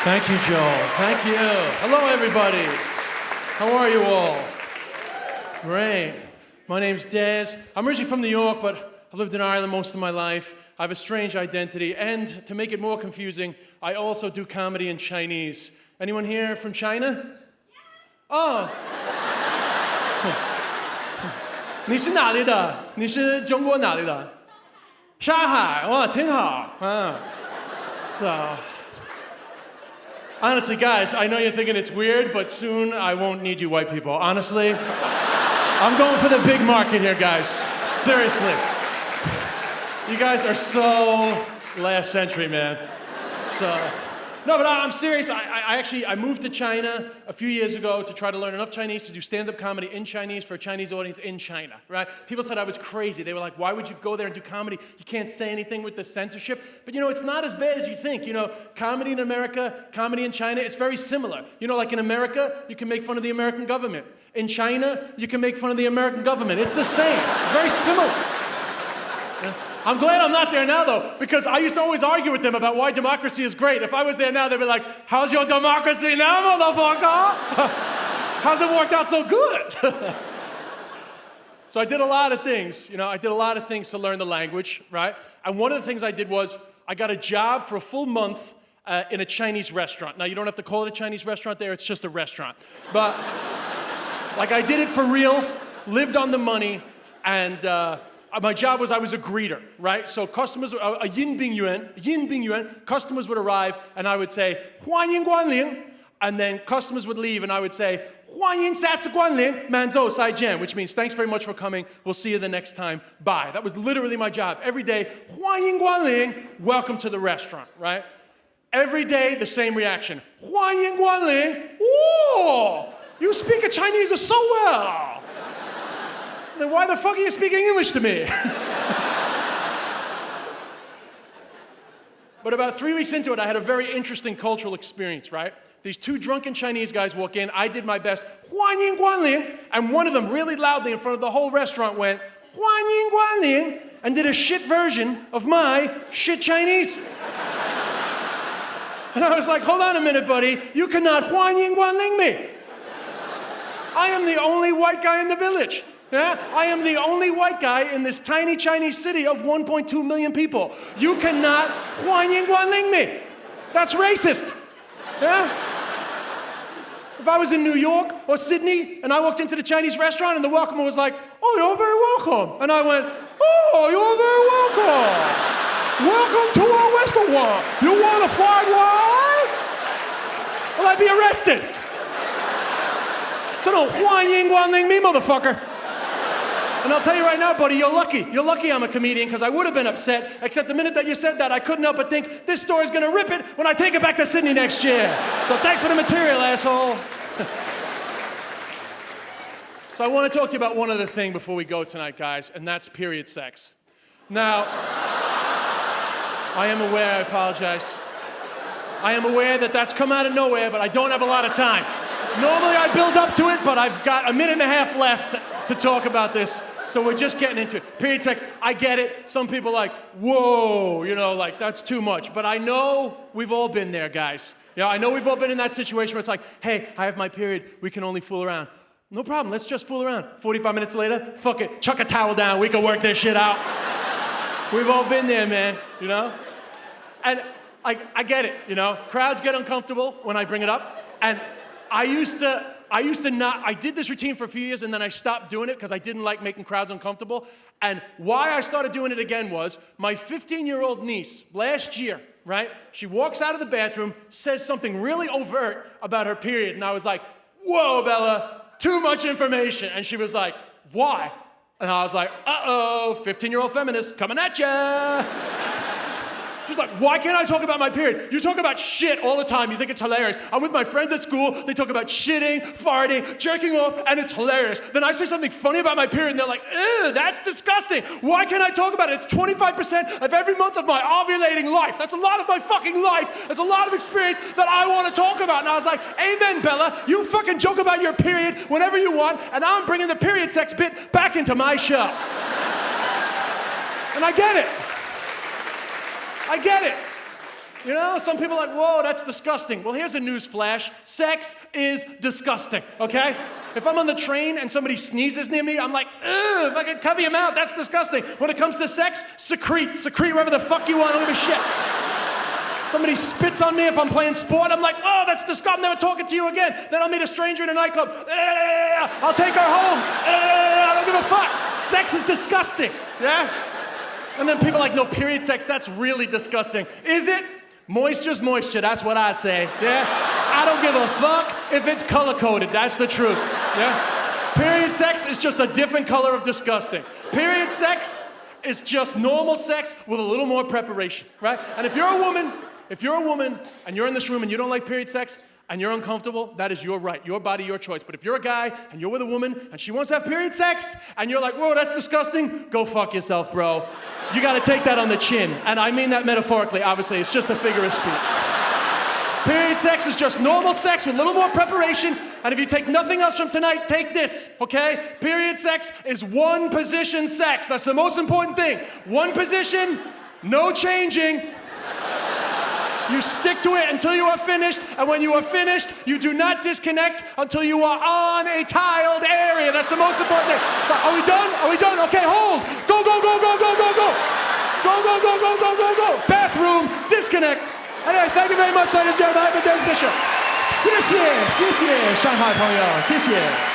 Thank you, Joel. Thank you. Hello, everybody. How are you all? Great. My name's Des. I'm originally from New York, but I've lived in Ireland most of my life. I have a strange identity, and to make it more confusing, I also do comedy in Chinese. Anyone here from China? Oh. 你是哪里的？你是中国哪里的？上海，哇，挺好。So, honestly, guys, I know you're thinking it's weird, but soon I won't need you white people. Honestly, I'm going for the big market here, guys. Seriously. You guys are so last century, man. No, but I'm serious. I moved to China a few years ago to try to learn enough Chinese to do stand-up comedy in Chinese for a Chinese audience in China, right? People said I was crazy. They were like, why would you go there and do comedy? You can't say anything with the censorship. But you know, it's not as bad as you think. You know, comedy in America, comedy in China, it's very similar. You know, like in America, you can make fun of the American government. In China, you can make fun of the American government. It's the same. It's very similar. Yeah. I'm glad I'm not there now, though, because I used to always argue with them about why democracy is great. If I was there now, they'd be like, how's your democracy now, motherfucker? How's it worked out so good? So I did a lot of things. You know, I did a lot of things to learn the language, right? And one of the things I did was I got a job for a full month in a Chinese restaurant. Now, you don't have to call it a Chinese restaurant there. It's just a restaurant. But, like, I did it for real, lived on the money, and my job was I was a greeter, right? So customers, a yin bing yuan, customers would arrive and I would say, 欢迎光临, and then customers would leave and I would say, 欢迎下次光临, 满洲再见, which means thanks very much for coming, we'll see you the next time, bye. That was literally my job. Every day, 欢迎光临, welcome to the restaurant, right? Every day, the same reaction. 欢迎光临, oh, you speak Chinese so well. Then why the fuck are you speaking English to me? But about 3 weeks into it, I had a very interesting cultural experience, right? These two drunken Chinese guys walk in. I did my best, 欢迎光临, and one of them really loudly in front of the whole restaurant went, 欢迎光临, and did a shit version of my shit Chinese. And I was like, hold on a minute, buddy. You cannot 欢迎光临 me. I am the only white guy in the village. Yeah? I am the only white guy in this tiny Chinese city of 1.2 million people. You cannot 欢迎光临 me. That's racist. Yeah? If I was in New York or Sydney and I walked into the Chinese restaurant and the welcomer was like, oh, you're very welcome. And I went, oh, you're very welcome. Welcome to our restaurant. You want a fried rice? Well, I'd be arrested. So don't 欢迎光临 me, motherfucker. And I'll tell you right now, buddy, you're lucky. You're lucky I'm a comedian, because I would have been upset, except the minute that you said that, I couldn't help but think, this story's gonna rip it when I take it back to Sydney next year. So thanks for the material, asshole. So I want to talk to you about one other thing before we go tonight, guys, and that's period sex. Now, I am aware, I apologize. I am aware that that's come out of nowhere, but I don't have a lot of time. Normally I build up to it, but I've got a minute and a half left to talk about this. So we're just getting into it. Period sex, I get it. Some people are like, whoa, you know, like that's too much. But I know we've all been there, guys. Yeah, I know we've all been in that situation where it's like, hey, I have my period. We can only fool around. No problem, let's just fool around. 45 minutes later, fuck it, chuck a towel down. We can work this shit out. We've all been there, man, you know? And I get it, you know? Crowds get uncomfortable when I bring it up. And I used to not, I did this routine for a few years and then I stopped doing it because I didn't like making crowds uncomfortable. And why I started doing it again was my 15-year-old niece, last year, right? She walks out of the bathroom, says something really overt about her period. And I was like, whoa, Bella, too much information. And she was like, why? And I was like, uh-oh, 15-year-old feminist coming at ya. She's like, why can't I talk about my period? You talk about shit all the time. You think it's hilarious. I'm with my friends at school. They talk about shitting, farting, jerking off, and it's hilarious. Then I say something funny about my period, and they're like, ew, that's disgusting. Why can't I talk about it? It's 25% of every month of my ovulating life. That's a lot of my fucking life. That's a lot of experience that I want to talk about. And I was like, amen, Bella. You fucking joke about your period whenever you want, and I'm bringing the period sex bit back into my show. And I get it. I get it. You know, some people are like, whoa, that's disgusting. Well, here's a news flash. Sex is disgusting, okay? If I'm on the train and somebody sneezes near me, I'm like, ugh, if I could cover your mouth, that's disgusting. When it comes to sex, secrete. Secrete wherever the fuck you want, I don't give a shit. Somebody spits on me if I'm playing sport, I'm like, oh, that's disgusting, I'm never talking to you again. Then I'll meet a stranger in a nightclub. I'll take her home. I don't give a fuck. Sex is disgusting, yeah? And then people are like, no, period sex, that's really disgusting. Is it? Moisture's moisture, that's what I say, yeah? I don't give a fuck if it's color-coded, that's the truth, yeah? Period sex is just a different color of disgusting. Period sex is just normal sex with a little more preparation, right? And if you're a woman and you're in this room and you don't like period sex and you're uncomfortable, that is your right, your body, your choice. But if you're a guy and you're with a woman and she wants to have period sex and you're like, whoa, that's disgusting, go fuck yourself, bro. You gotta take that on the chin. And I mean that metaphorically, obviously, it's just a figure of speech. Period sex is just normal sex with a little more preparation. And if you take nothing else from tonight, take this, okay? Period sex is one position sex. That's the most important thing. One position, no changing. You stick to it until you are finished, and when you are finished, you do not disconnect until you are on a tiled area. That's the most important thing. So, are we done? Are we done? Okay, hold. Go, go, go, go, go, go, go. Go, go, go, go, go, go, go. Bathroom, disconnect. Anyway, thank you very much, ladies and gentlemen. I've been Des Bishop. 谢谢，谢谢，上海朋友，谢谢。